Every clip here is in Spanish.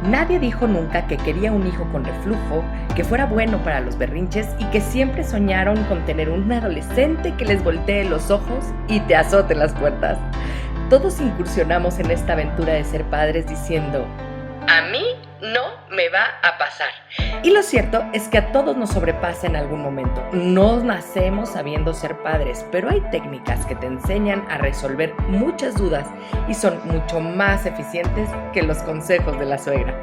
Nadie dijo nunca que quería un hijo con reflujo, que fuera bueno para los berrinches y que siempre soñaron con tener un adolescente que les voltee los ojos y te azote las puertas. Todos incursionamos en esta aventura de ser padres diciendo, a mí no me va a pasar. Y lo cierto es que a todos nos sobrepasa en algún momento. No nacemos sabiendo ser padres, pero hay técnicas que te enseñan a resolver muchas dudas y son mucho más eficientes que los consejos de la suegra.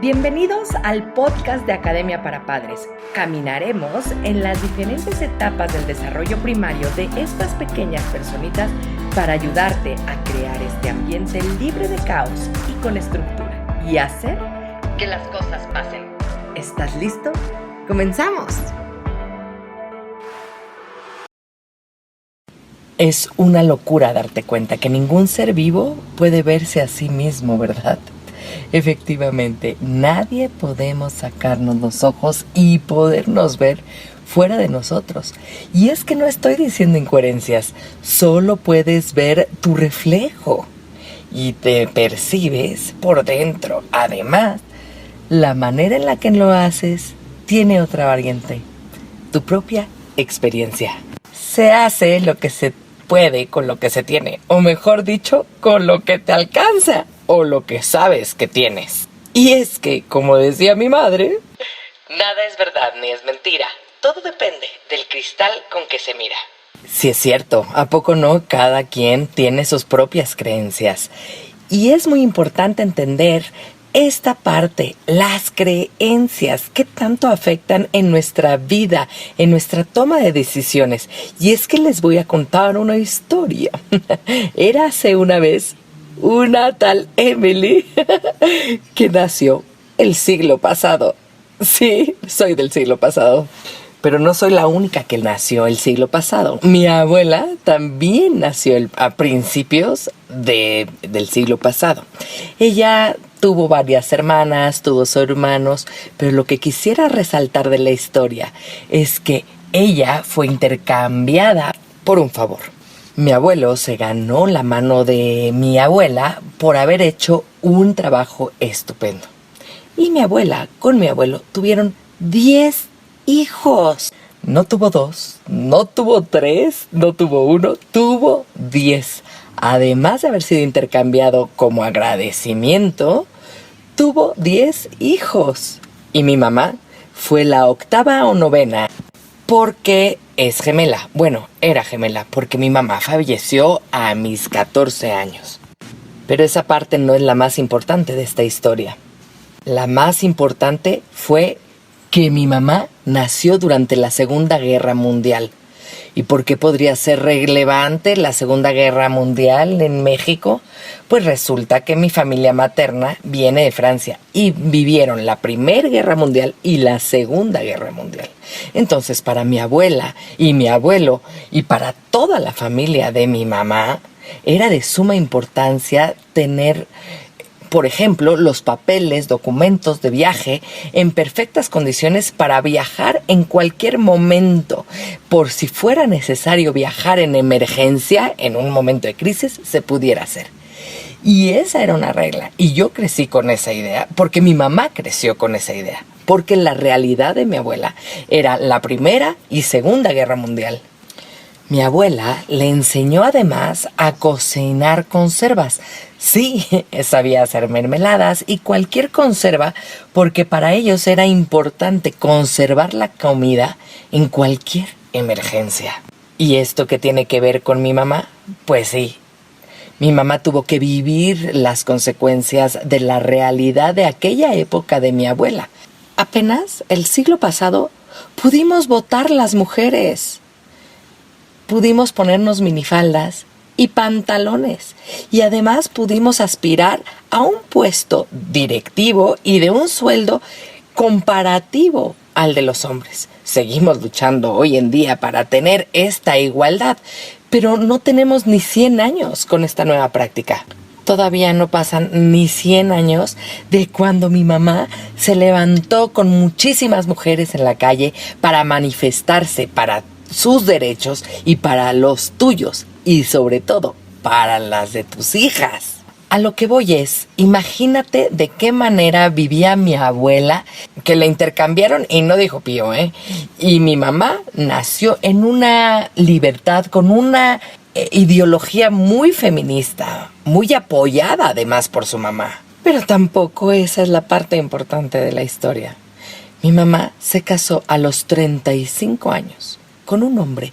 Bienvenidos al podcast de Academia para Padres. Caminaremos en las diferentes etapas del desarrollo primario de estas pequeñas personitas para ayudarte a crear este ambiente libre de caos y con estructura y hacer que las cosas pasen. ¿Estás listo? ¡Comenzamos! Es una locura darte cuenta que ningún ser vivo puede verse a sí mismo, ¿verdad? Efectivamente, nadie podemos sacarnos los ojos y podernos ver fuera de nosotros. Y es que no estoy diciendo incoherencias, solo puedes ver tu reflejo y te percibes por dentro. Además, la manera en la que lo haces tiene otra variante, tu propia experiencia. Se hace lo que se puede con lo que se tiene, o mejor dicho, con lo que te alcanza o lo que sabes que tienes. Y es que, como decía mi madre, nada es verdad ni es mentira, todo depende del cristal con que se mira. Sí, es cierto, ¿a poco no? Cada quien tiene sus propias creencias. Y es muy importante entender esta parte, las creencias, qué tanto afectan en nuestra vida, en nuestra toma de decisiones. Y es que les voy a contar una historia. Érase una vez una tal Emily que nació el siglo pasado. Sí, soy del siglo pasado. Pero no soy la única que nació el siglo pasado. Mi abuela también nació a principios del siglo pasado. Ella tuvo varias hermanas, tuvo sus hermanos, pero lo que quisiera resaltar de la historia es que ella fue intercambiada por un favor. Mi abuelo se ganó la mano de mi abuela por haber hecho un trabajo estupendo. Y mi abuela con mi abuelo tuvieron 10 hijos. No tuvo 2, no tuvo 3, no tuvo 1, tuvo 10. Además de haber sido intercambiado como agradecimiento, tuvo 10 hijos. Y mi mamá fue la 8ª o 9ª porque es gemela. Bueno, era gemela porque mi mamá falleció a mis 14 años. Pero esa parte no es la más importante de esta historia. La más importante fue que mi mamá nació durante la Segunda Guerra Mundial. ¿Y por qué podría ser relevante la Segunda Guerra Mundial en México? Pues resulta que mi familia materna viene de Francia y vivieron la Primera Guerra Mundial y la Segunda Guerra Mundial. Entonces, para mi abuela y mi abuelo y para toda la familia de mi mamá, era de suma importancia tener, por ejemplo, los papeles, documentos de viaje en perfectas condiciones para viajar en cualquier momento. Por si fuera necesario viajar en emergencia, en un momento de crisis, se pudiera hacer. Y esa era una regla. Y yo crecí con esa idea, porque mi mamá creció con esa idea. Porque la realidad de mi abuela era la Primera y Segunda Guerra Mundial. Mi abuela le enseñó además a cocinar conservas. Sí, sabía hacer mermeladas y cualquier conserva porque para ellos era importante conservar la comida en cualquier emergencia. ¿Y esto qué tiene que ver con mi mamá? Pues sí, mi mamá tuvo que vivir las consecuencias de la realidad de aquella época de mi abuela. Apenas el siglo pasado pudimos votar las mujeres. Pudimos ponernos minifaldas y pantalones y además pudimos aspirar a un puesto directivo y de un sueldo comparativo al de los hombres. Seguimos luchando hoy en día para tener esta igualdad, pero no tenemos ni 100 años con esta nueva práctica. Todavía no pasan ni 100 años de cuando mi mamá se levantó con muchísimas mujeres en la calle para manifestarse para sus derechos y para los tuyos y sobre todo para las de tus hijas. A lo que voy es, imagínate de qué manera vivía mi abuela, que la intercambiaron y no dijo pío, ¿eh? Y mi mamá nació en una libertad, con una ideología muy feminista, muy apoyada además por su mamá. Pero tampoco esa es la parte importante de la historia. Mi mamá se casó a los 35 años con un hombre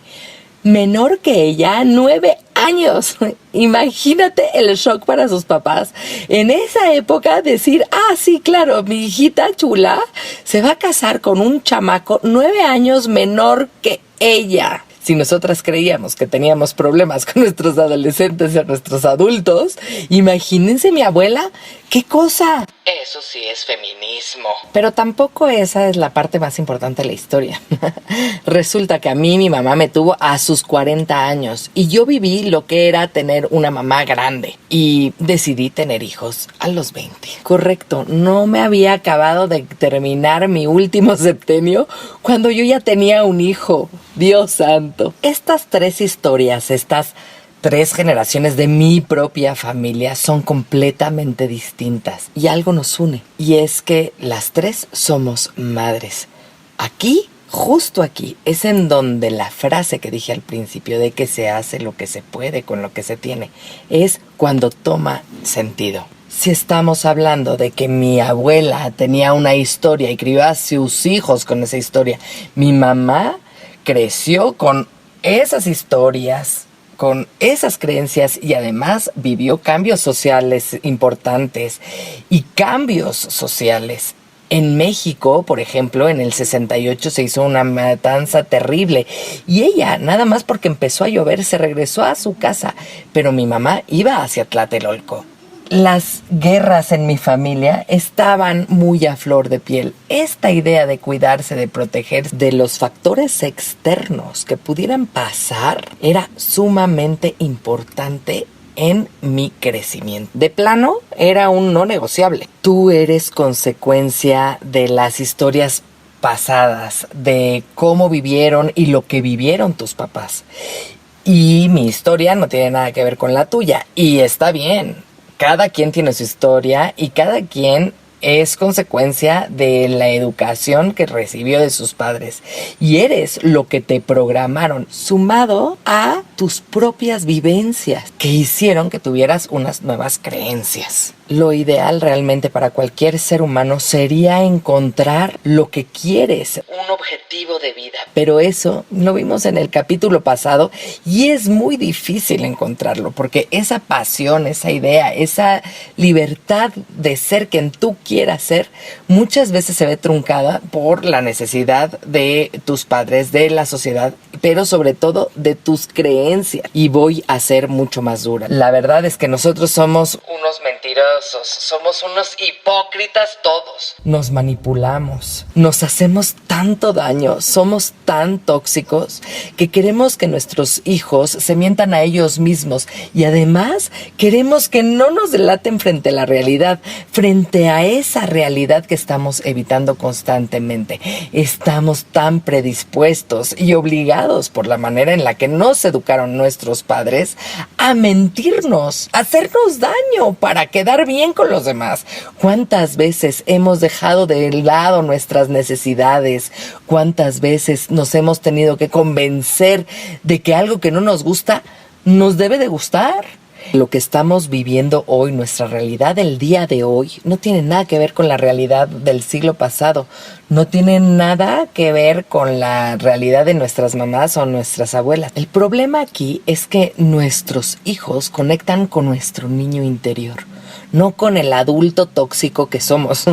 menor que ella, 9 años. Imagínate el shock para sus papás. En esa época decir, sí, claro, mi hijita chula se va a casar con un chamaco 9 años menor que ella. Si nosotras creíamos que teníamos problemas con nuestros adolescentes y nuestros adultos, imagínense mi abuela, ¿qué cosa? Eso sí es feminismo. Pero tampoco esa es la parte más importante de la historia. Resulta que a mí mi mamá me tuvo a sus 40 años y yo viví lo que era tener una mamá grande y decidí tener hijos a los 20. Correcto, no me había acabado de terminar mi último septenio cuando yo ya tenía un hijo. Dios santo. Estas 3 historias, estas 3 generaciones de mi propia familia son completamente distintas y algo nos une, y es que las 3 somos madres. Aquí, justo aquí, es en donde la frase que dije al principio de que se hace lo que se puede con lo que se tiene, es cuando toma sentido. Si estamos hablando de que mi abuela tenía una historia y crió a sus hijos con esa historia, mi mamá creció con esas historias, con esas creencias, y además vivió cambios sociales importantes y cambios sociales. En México, por ejemplo, en el 68 se hizo una matanza terrible y ella, nada más porque empezó a llover, se regresó a su casa, pero mi mamá iba hacia Tlatelolco. Las guerras en mi familia estaban muy a flor de piel. Esta idea de cuidarse, de proteger de los factores externos que pudieran pasar era sumamente importante en mi crecimiento. De plano, era un no negociable. Tú eres consecuencia de las historias pasadas, de cómo vivieron y lo que vivieron tus papás. Y mi historia no tiene nada que ver con la tuya. Y está bien. Cada quien tiene su historia y cada quien es consecuencia de la educación que recibió de sus padres. Y eres lo que te programaron, sumado a tus propias vivencias que hicieron que tuvieras unas nuevas creencias. Lo ideal realmente para cualquier ser humano sería encontrar lo que quieres, un objetivo de vida. Pero eso lo vimos en el capítulo pasado y es muy difícil encontrarlo porque esa pasión, esa idea, esa libertad de ser quien tú quieras ser, muchas veces se ve truncada por la necesidad de tus padres, de la sociedad, pero sobre todo de tus creencias. Y voy a ser mucho más dura. La verdad es que nosotros somos unos mentirosos, somos unos hipócritas todos. Nos manipulamos, nos hacemos tanto daño, somos tan tóxicos que queremos que nuestros hijos se mientan a ellos mismos y además queremos que no nos delaten frente a la realidad, frente a esa realidad que estamos evitando constantemente. Estamos tan predispuestos y obligados por la manera en la que nos educaron nuestros padres a mentirnos, a hacernos daño para quedar bien con los demás. ¿Cuántas veces hemos dejado de lado nuestras necesidades? ¿Cuántas veces nos hemos tenido que convencer de que algo que no nos gusta nos debe de gustar? Lo que estamos viviendo hoy, nuestra realidad del día de hoy, no tiene nada que ver con la realidad del siglo pasado. No tiene nada que ver con la realidad de nuestras mamás o nuestras abuelas. El problema aquí es que nuestros hijos conectan con nuestro niño interior, no con el adulto tóxico que somos.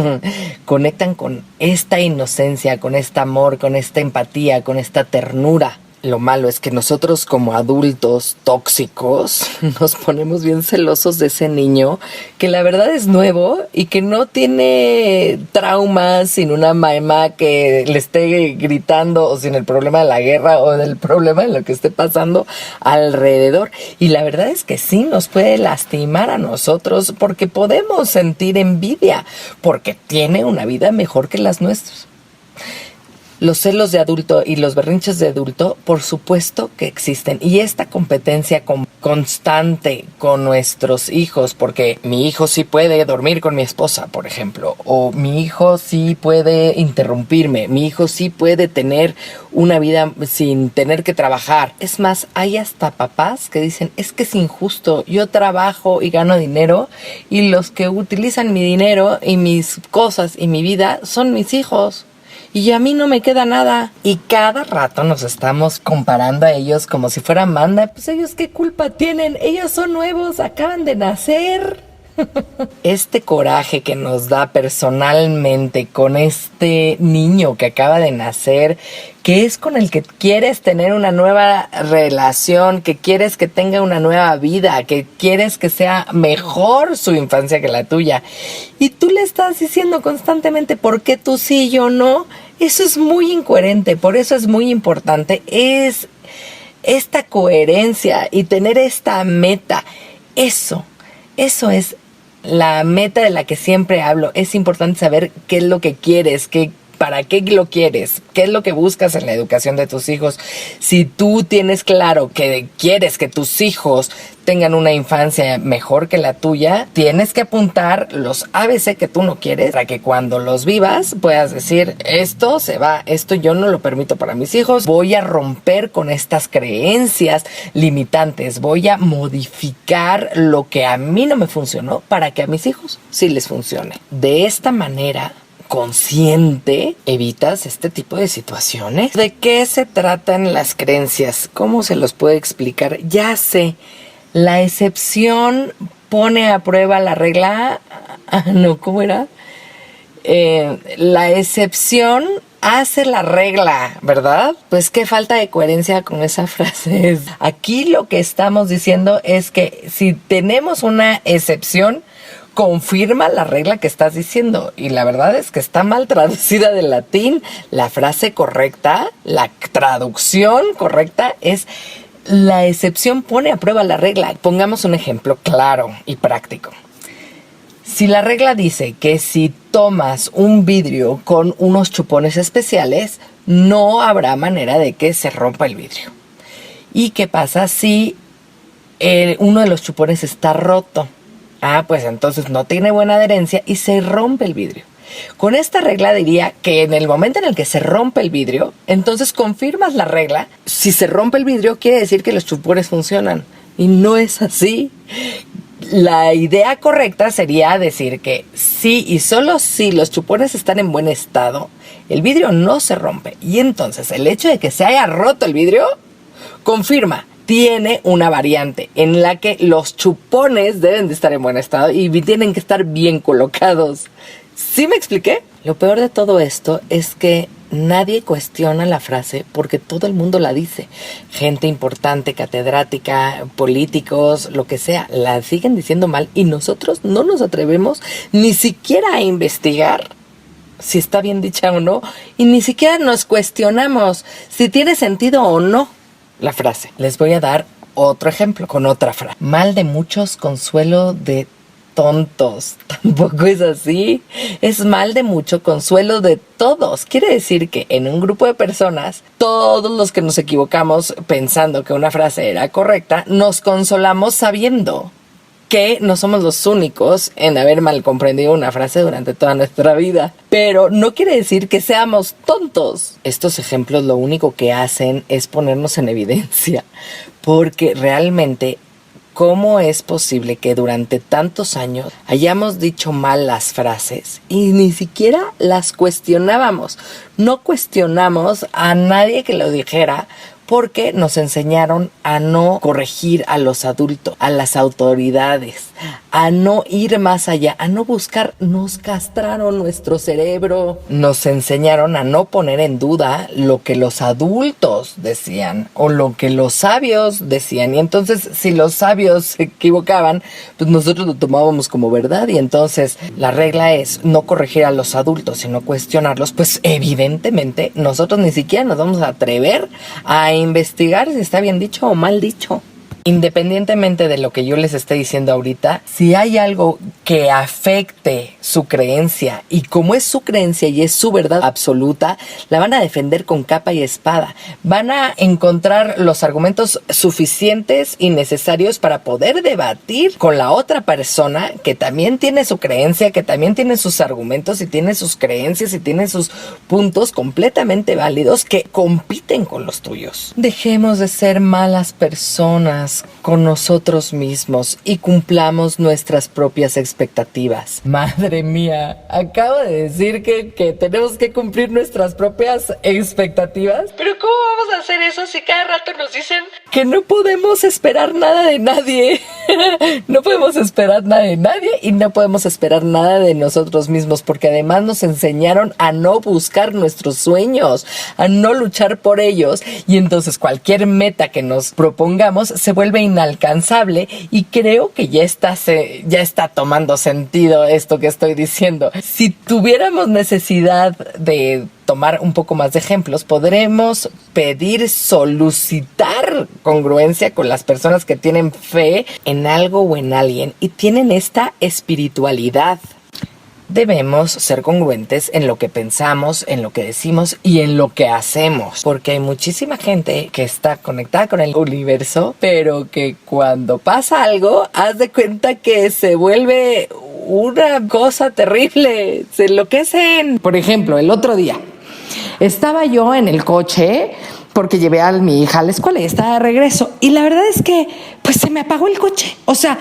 Conectan con esta inocencia, con este amor, con esta empatía, con esta ternura. Lo malo es que nosotros como adultos tóxicos nos ponemos bien celosos de ese niño que la verdad es nuevo y que no tiene traumas, sin una mamá que le esté gritando o sin el problema de la guerra o del problema de lo que esté pasando alrededor. Y la verdad es que sí nos puede lastimar a nosotros porque podemos sentir envidia porque tiene una vida mejor que las nuestras. Los celos de adulto y los berrinches de adulto, por supuesto que existen. Y esta competencia constante con nuestros hijos, porque mi hijo sí puede dormir con mi esposa, por ejemplo, o mi hijo sí puede interrumpirme, mi hijo sí puede tener una vida sin tener que trabajar. Es más, hay hasta papás que dicen, es que es injusto, yo trabajo y gano dinero y los que utilizan mi dinero y mis cosas y mi vida son mis hijos. Y a mí no me queda nada. Y cada rato nos estamos comparando a ellos como si fueran manda. Pues ellos qué culpa tienen. Ellos son nuevos, acaban de nacer. Este coraje que nos da personalmente con este niño que acaba de nacer, que es con el que quieres tener una nueva relación, que quieres que tenga una nueva vida, que quieres que sea mejor su infancia que la tuya. Y tú le estás diciendo constantemente, ¿por qué tú sí y yo no? Eso es muy incoherente, por eso es muy importante. Es esta coherencia y tener esta meta. Eso es la meta de la que siempre hablo. Es importante saber qué es lo que quieres, para qué lo quieres, qué es lo que buscas en la educación de tus hijos. Si tú tienes claro que quieres que tus hijos tengan una infancia mejor que la tuya, tienes que apuntar los ABC que tú no quieres para que cuando los vivas puedas decir, esto se va, esto yo no lo permito para mis hijos, voy a romper con estas creencias limitantes, voy a modificar lo que a mí no me funcionó para que a mis hijos sí les funcione. De esta manera consciente, evitas este tipo de situaciones. ¿De qué se tratan las creencias? ¿Cómo se los puedo explicar? Ya sé, la excepción pone a prueba la regla. No, ¿cómo era? La excepción hace la regla, ¿verdad? Pues qué falta de coherencia con esa frase. Aquí lo que estamos diciendo es que si tenemos una excepción, confirma la regla que estás diciendo. Y la verdad es que está mal traducida del latín. La frase correcta, la traducción correcta es: la excepción pone a prueba la regla. Pongamos un ejemplo claro y práctico. Si la regla dice que si tomas un vidrio con unos chupones especiales, no habrá manera de que se rompa el vidrio. ¿Y qué pasa si uno de los chupones está roto? Pues entonces no tiene buena adherencia y se rompe el vidrio. Con esta regla diría que en el momento en el que se rompe el vidrio, entonces confirmas la regla. Si se rompe el vidrio, quiere decir que los chupones funcionan. Y no es así. La idea correcta sería decir que sí y solo si los chupones están en buen estado, el vidrio no se rompe. Y entonces el hecho de que se haya roto el vidrio confirma. Tiene una variante en la que los chupones deben de estar en buen estado y tienen que estar bien colocados. ¿Sí me expliqué? Lo peor de todo esto es que nadie cuestiona la frase porque todo el mundo la dice. Gente importante, catedrática, políticos, lo que sea, la siguen diciendo mal y nosotros no nos atrevemos ni siquiera a investigar si está bien dicha o no y ni siquiera nos cuestionamos si tiene sentido o no la frase. Les voy a dar otro ejemplo con otra frase. Mal de muchos, consuelo de tontos. Tampoco es así. Es mal de mucho, consuelo de todos. Quiere decir que en un grupo de personas, todos los que nos equivocamos pensando que una frase era correcta, nos consolamos sabiendo que no somos los únicos en haber mal comprendido una frase durante toda nuestra vida. Pero no quiere decir que seamos tontos. Estos ejemplos lo único que hacen es ponernos en evidencia. Porque realmente, ¿cómo es posible que durante tantos años hayamos dicho mal las frases y ni siquiera las cuestionábamos? No cuestionamos a nadie que lo dijera, porque nos enseñaron a no corregir a los adultos, a las autoridades, a no ir más allá, a no buscar. Nos castraron nuestro cerebro. Nos enseñaron a no poner en duda lo que los adultos decían o lo que los sabios decían. Y entonces, si los sabios se equivocaban, pues nosotros lo tomábamos como verdad. Y entonces la regla es no corregir a los adultos, sino cuestionarlos. Pues evidentemente nosotros ni siquiera nos vamos a atrever a investigar si está bien dicho o mal dicho. Independientemente de lo que yo les esté diciendo ahorita, si hay algo que afecte su creencia, y como es su creencia y es su verdad absoluta, la van a defender con capa y espada. Van a encontrar los argumentos suficientes y necesarios para poder debatir con la otra persona que también tiene su creencia, que también tiene sus argumentos y tiene sus creencias y tiene sus puntos completamente válidos que compiten con los tuyos. Dejemos de ser malas personas con nosotros mismos y cumplamos nuestras propias expectativas. Madre mía, acabo de decir que tenemos que cumplir nuestras propias expectativas. Pero ¿cómo vamos a hacer eso si cada rato nos dicen que no podemos esperar nada de nadie? No podemos esperar nada de nadie y no podemos esperar nada de nosotros mismos, porque además nos enseñaron a no buscar nuestros sueños, a no luchar por ellos, y entonces cualquier meta que nos propongamos se vuelve inalcanzable, y creo que ya está tomando sentido esto que estoy diciendo. Si tuviéramos necesidad de tomar un poco más de ejemplos, podremos pedir solicitar congruencia con las personas que tienen fe en algo o en alguien y tienen esta espiritualidad. Debemos ser congruentes en lo que pensamos, en lo que decimos y en lo que hacemos, porque hay muchísima gente que está conectada con el universo, pero que cuando pasa algo, haz de cuenta que se vuelve una cosa terrible, se enloquecen. Por ejemplo, el otro día estaba yo en el coche porque llevé a mi hija a la escuela y estaba de regreso. Y la verdad es que, pues, se me apagó el coche. O sea,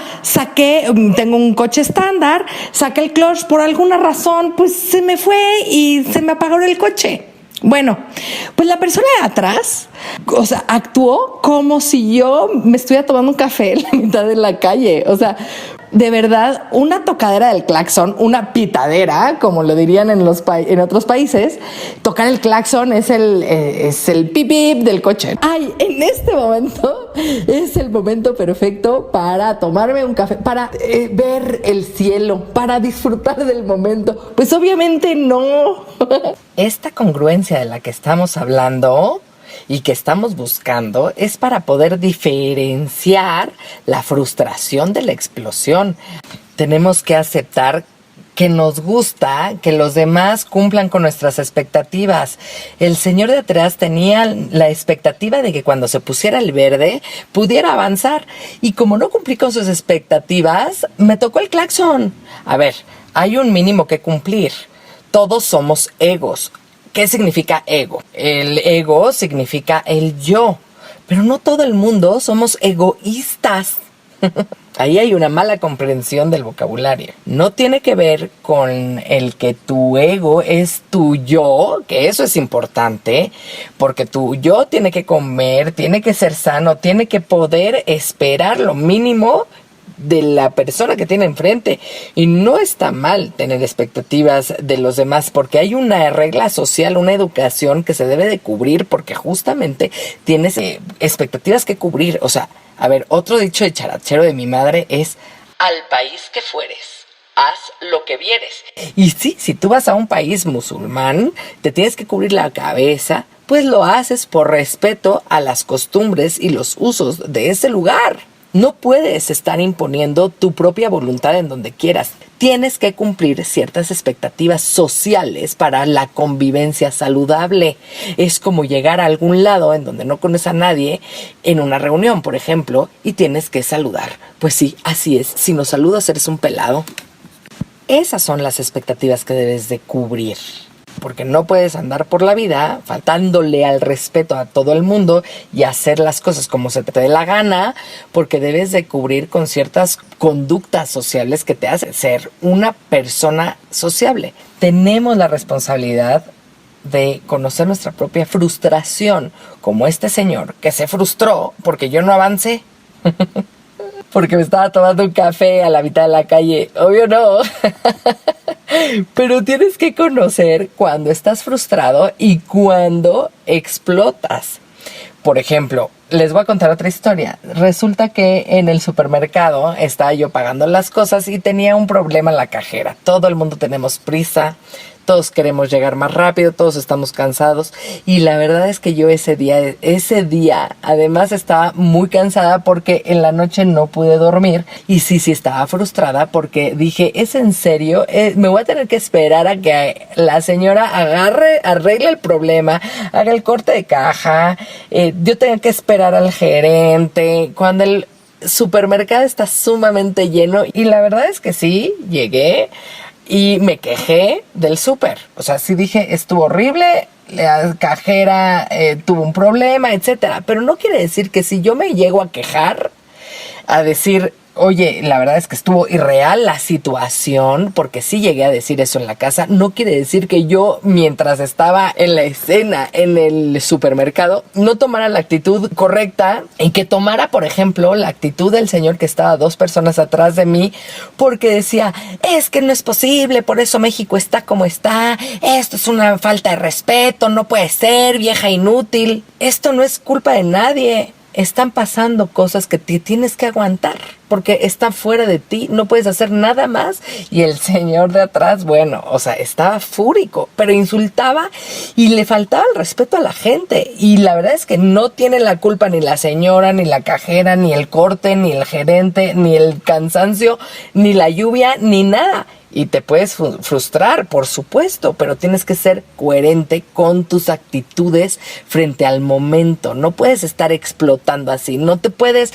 tengo un coche estándar, saqué el clutch por alguna razón, pues se me fue y se me apagó el coche. Bueno, pues la persona de atrás, o sea, actuó como si yo me estuviera tomando un café en la mitad de la calle. O sea, de verdad, una tocadera del claxon, una pitadera, como lo dirían en otros países. Tocar el claxon es el pip pip del coche. Ay, en este momento es el momento perfecto para tomarme un café, para ver el cielo, para disfrutar del momento. Pues obviamente no. Esta congruencia de la que estamos hablando y que estamos buscando es para poder diferenciar la frustración de la explosión. Tenemos que aceptar que nos gusta que los demás cumplan con nuestras expectativas. El señor de atrás tenía la expectativa de que cuando se pusiera el verde pudiera avanzar, y como no cumplí con sus expectativas, me tocó el claxon. A ver, hay un mínimo que cumplir. Todos somos egos. ¿Qué significa ego? El ego significa el yo, pero no todo el mundo somos egoístas. Ahí hay una mala comprensión del vocabulario. No tiene que ver con el que tu ego es tu yo, que eso es importante, porque tu yo tiene que comer, tiene que ser sano, tiene que poder esperar lo mínimo de la persona que tiene enfrente. Y no está mal tener expectativas de los demás, porque hay una regla social, una educación que se debe de cubrir, porque justamente tienes expectativas que cubrir. O sea, a ver, otro dicho de charachero de mi madre es: al país que fueres, haz lo que vieres. Y sí, si tú vas a un país musulmán, te tienes que cubrir la cabeza, pues lo haces por respeto a las costumbres y los usos de ese lugar. No puedes estar imponiendo tu propia voluntad en donde quieras. Tienes que cumplir ciertas expectativas sociales para la convivencia saludable. Es como llegar a algún lado en donde no conoces a nadie, en una reunión, por ejemplo, y tienes que saludar. Pues sí, así es. Si no saludas, eres un pelado. Esas son las expectativas que debes de cubrir. Porque no puedes andar por la vida faltándole al respeto a todo el mundo y hacer las cosas como se te dé la gana, porque debes de cubrir con ciertas conductas sociales que te hacen ser una persona sociable. Tenemos la responsabilidad de conocer nuestra propia frustración, como este señor que se frustró porque yo no avancé. Porque me estaba tomando un café a la mitad de la calle. Obvio no. Pero tienes que conocer cuando estás frustrado y cuando explotas. Por ejemplo, les voy a contar otra historia. Resulta que en el supermercado estaba yo pagando las cosas y tenía un problema en la cajera. Todo el mundo tenemos prisa, todos queremos llegar más rápido, todos estamos cansados. Y la verdad es que yo ese día, además estaba muy cansada porque en la noche no pude dormir. Y sí estaba frustrada porque dije, ¿es en serio? Me voy a tener que esperar a que la señora arregle el problema, haga el corte de caja. Yo tengo que esperar al gerente cuando el supermercado está sumamente lleno. Y la verdad es que sí, llegué y me quejé del súper. O sea, sí dije, estuvo horrible, la cajera tuvo un problema, etcétera. Pero no quiere decir que si yo me llego a quejar, a decir, oye, la verdad es que estuvo irreal la situación, porque sí llegué a decir eso en la casa, no quiere decir que yo, mientras estaba en la escena, en el supermercado, no tomara la actitud correcta y que tomara, por ejemplo, la actitud del señor que estaba 2 personas atrás de mí, porque decía, es que no es posible, por eso México está como está, esto es una falta de respeto, no puede ser, vieja inútil. Esto no es culpa de nadie. Están pasando cosas que te tienes que aguantar porque está fuera de ti, no puedes hacer nada más. Y el señor de atrás, bueno, o sea, estaba fúrico, pero insultaba y le faltaba el respeto a la gente. Y la verdad es que no tiene la culpa ni la señora, ni la cajera, ni el corte, ni el gerente, ni el cansancio, ni la lluvia, ni nada. Y te puedes frustrar, por supuesto, pero tienes que ser coherente con tus actitudes frente al momento. No puedes estar explotando así, no te puedes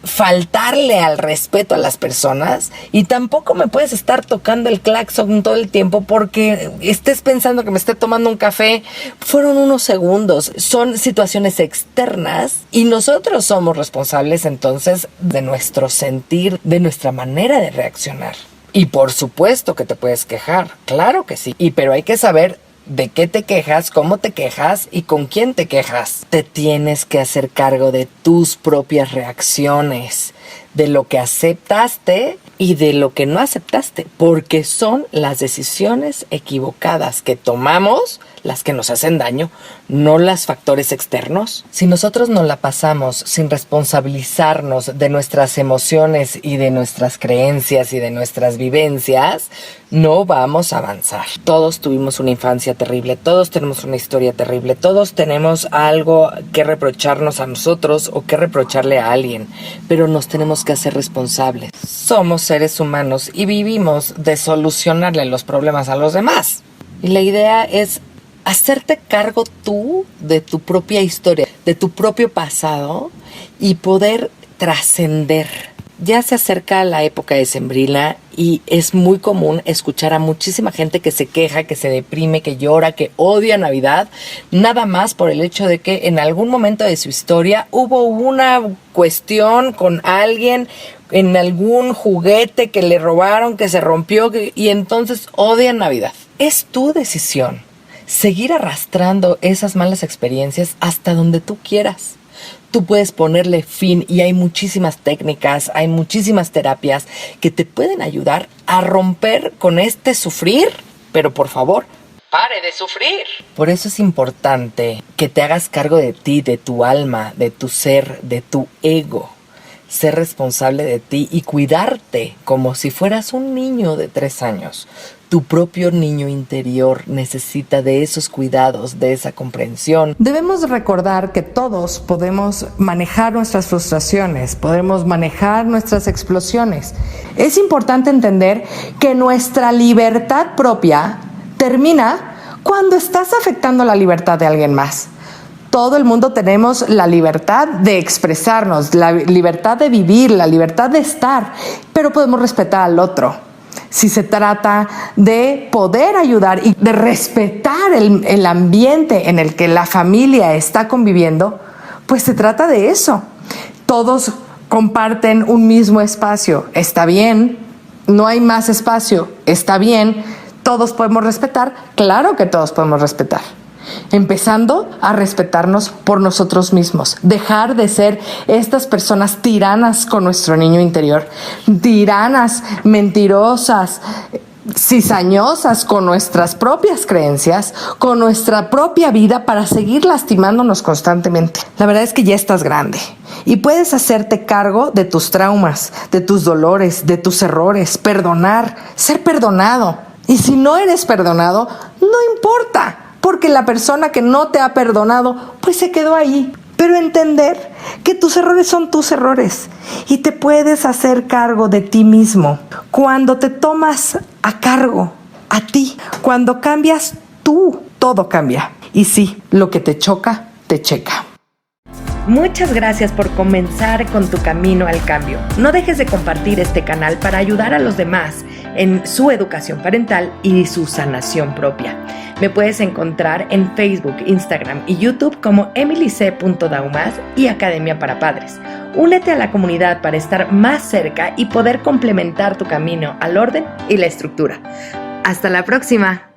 faltarle al respeto a las personas y tampoco me puedes estar tocando el claxon todo el tiempo porque estés pensando que me esté tomando un café. Fueron unos segundos, son situaciones externas y nosotros somos responsables entonces de nuestro sentir, de nuestra manera de reaccionar. Y por supuesto que te puedes quejar, claro que sí, pero hay que saber de qué te quejas, cómo te quejas y con quién te quejas. Te tienes que hacer cargo de tus propias reacciones, de lo que aceptaste y de lo que no aceptaste, porque son las decisiones equivocadas que tomamos las que nos hacen daño, no los factores externos. Si nosotros nos la pasamos sin responsabilizarnos de nuestras emociones y de nuestras creencias y de nuestras vivencias, no vamos a avanzar. Todos tuvimos una infancia terrible, todos tenemos una historia terrible, todos tenemos algo que reprocharnos a nosotros o que reprocharle a alguien, pero nos tenemos que hacer responsables. Somos seres humanos y vivimos de solucionarle los problemas a los demás. Y la idea es hacerte cargo tú de tu propia historia, de tu propio pasado y poder trascender. Ya se acerca la época decembrina y es muy común escuchar a muchísima gente que se queja, que se deprime, que llora, que odia Navidad, nada más por el hecho de que en algún momento de su historia hubo una cuestión con alguien, en algún juguete que le robaron, que se rompió y entonces odian Navidad. Es tu decisión seguir arrastrando esas malas experiencias hasta donde tú quieras. Tú puedes ponerle fin y hay muchísimas técnicas, hay muchísimas terapias que te pueden ayudar a romper con este sufrir, pero por favor, pare de sufrir. Por eso es importante que te hagas cargo de ti, de tu alma, de tu ser, de tu ego. Ser responsable de ti y cuidarte como si fueras un niño de 3 años. Tu propio niño interior necesita de esos cuidados, de esa comprensión. Debemos recordar que todos podemos manejar nuestras frustraciones, podemos manejar nuestras explosiones. Es importante entender que nuestra libertad propia termina cuando estás afectando la libertad de alguien más. Todo el mundo tenemos la libertad de expresarnos, la libertad de vivir, la libertad de estar, pero podemos respetar al otro. Si se trata de poder ayudar y de respetar el ambiente en el que la familia está conviviendo, pues se trata de eso. Todos comparten un mismo espacio, está bien, no hay más espacio, está bien, todos podemos respetar, claro que todos podemos respetar. Empezando a respetarnos por nosotros mismos, dejar de ser estas personas tiranas con nuestro niño interior, tiranas, mentirosas, cizañosas con nuestras propias creencias, con nuestra propia vida para seguir lastimándonos constantemente. La verdad es que ya estás grande y puedes hacerte cargo de tus traumas, de tus dolores, de tus errores, perdonar, ser perdonado. Y si no eres perdonado, no importa, porque la persona que no te ha perdonado, pues se quedó ahí. Pero entender que tus errores son tus errores y te puedes hacer cargo de ti mismo. Cuando te tomas a cargo a ti, cuando cambias tú, todo cambia. Y sí, lo que te choca, te checa. Muchas gracias por comenzar con tu camino al cambio. No dejes de compartir este canal para ayudar a los demás en su educación parental y su sanación propia. Me puedes encontrar en Facebook, Instagram y YouTube como emilyc.daumas y Academia para Padres. Únete a la comunidad para estar más cerca y poder complementar tu camino al orden y la estructura. ¡Hasta la próxima!